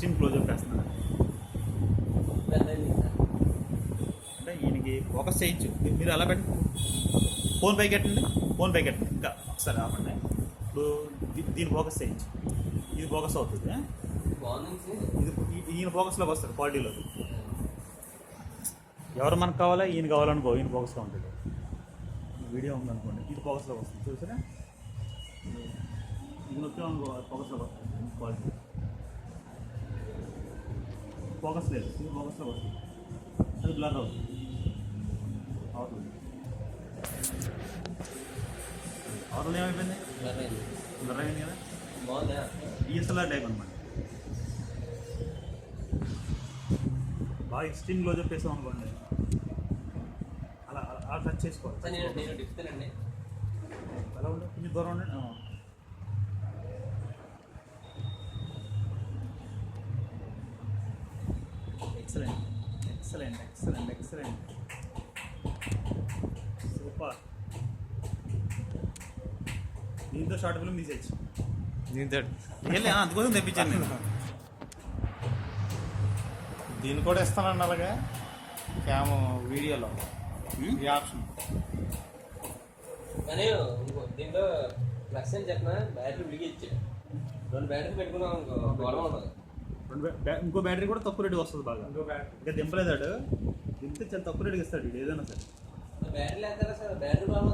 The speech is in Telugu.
ఎక్స్ట్రీమ్ క్లోజప్ వేస్తున్నాను అంటే ఈయనకి ఫోకస్ చేయొచ్చు. మీరు అలా పెట్టి ఫోన్ పైకి పెట్టండి, ఫోన్ పైకి పెట్టండి, ఇంకా ఒకసారి ఆపండి. ఇప్పుడు దీని ఫోకస్ చేయొచ్చు, ఇది ఫోకస్ అవుతుంది. ఇది ఈయన ఫోకస్లోకి వస్తుంది, క్వాలిటీలోకి. ఎవరు మనకు కావాలా, ఈయన కావాలనుకో, ఈయన ఫోకస్లో ఉంటుంది. వీడియో ఉందనుకోండి, ఇది ఫోకస్లోకి వస్తుంది, చూసారా? ఇది నొక్కామనుకో, ఫోకస్లోకి వస్తుంది. క్వాలిటీ ఫోకస్ లేదు, ఇది ఫోకస్లోకి వస్తుంది, అది బ్లర్ అవుతుంది. అవతల ఏమైపోయింది? బ్లర్ అయింది కదా, డిఎస్ఎల్ఆర్ టైప్ అనమాట. బాగా ఎక్స్ట్రీమ్ క్లోజప్ చేసాం అనుకోండి, అలా అలా టచ్ చేసుకోవాలి. అలా ఉండే కొంచెం దూరం ఉండండి. Excellent excellent excellent excellent, super. దీంతో షార్ట్ ఫిల్మ్ తీసేయచ్చు. దీంతో అందుకోసం తెప్పించాను నేను. దీన్ని కూడా ఇస్తానండి అలాగే క్యామ్ వీడియోలో ఈ ఆప్షన్. కానీ దీంట్లో ప్లస్ అని చెప్పిన బ్యాటరీ విడిగి ఇచ్చాడు. 2 బ్యాటరీ పెట్టుకున్నాం గొడవ ఉన్నది. ఇంకో బ్యాటరీ కూడా తక్కువ రేటుకి వస్తుంది బాగా. ఇంకా దింపలేదాడు, దింపితే చాలా తక్కువ రేటుకి ఇస్తాడు ఏదైనా సరే. బ్యాటరీ లేకపోతే సార్ బ్యాటరీ